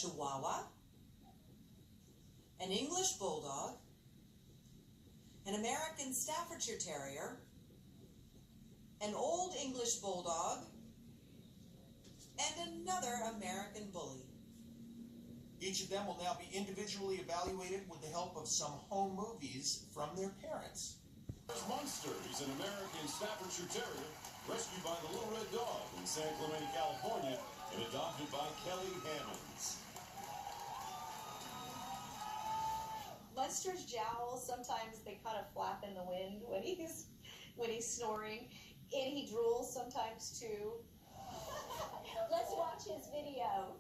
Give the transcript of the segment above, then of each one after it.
Chihuahua, an English Bulldog, an American Staffordshire Terrier, an Old English Bulldog, and another American Bully. Each of them will now be individually evaluated with the help of some home movies from their parents. Munster is an American Staffordshire Terrier rescued by the Little Red Dog in San Clemente, California, and adopted by Kelly Hammonds. Munster's jowls, sometimes they kind of flap in the wind when he's snoring, and he drools sometimes too. Let's watch his video.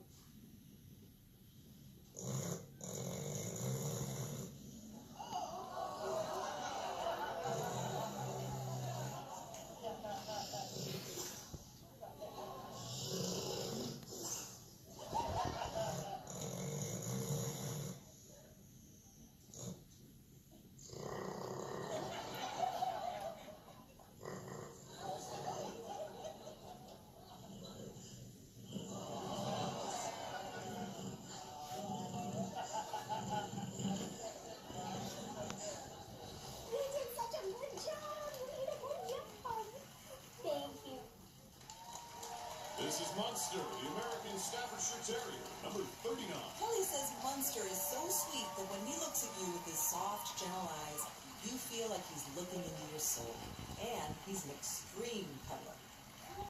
This is Munster, the American Staffordshire Terrier, number 39. Kelly says Munster is so sweet that when he looks at you with his soft, gentle eyes, you feel like he's looking into your soul. And he's an extreme cuddler.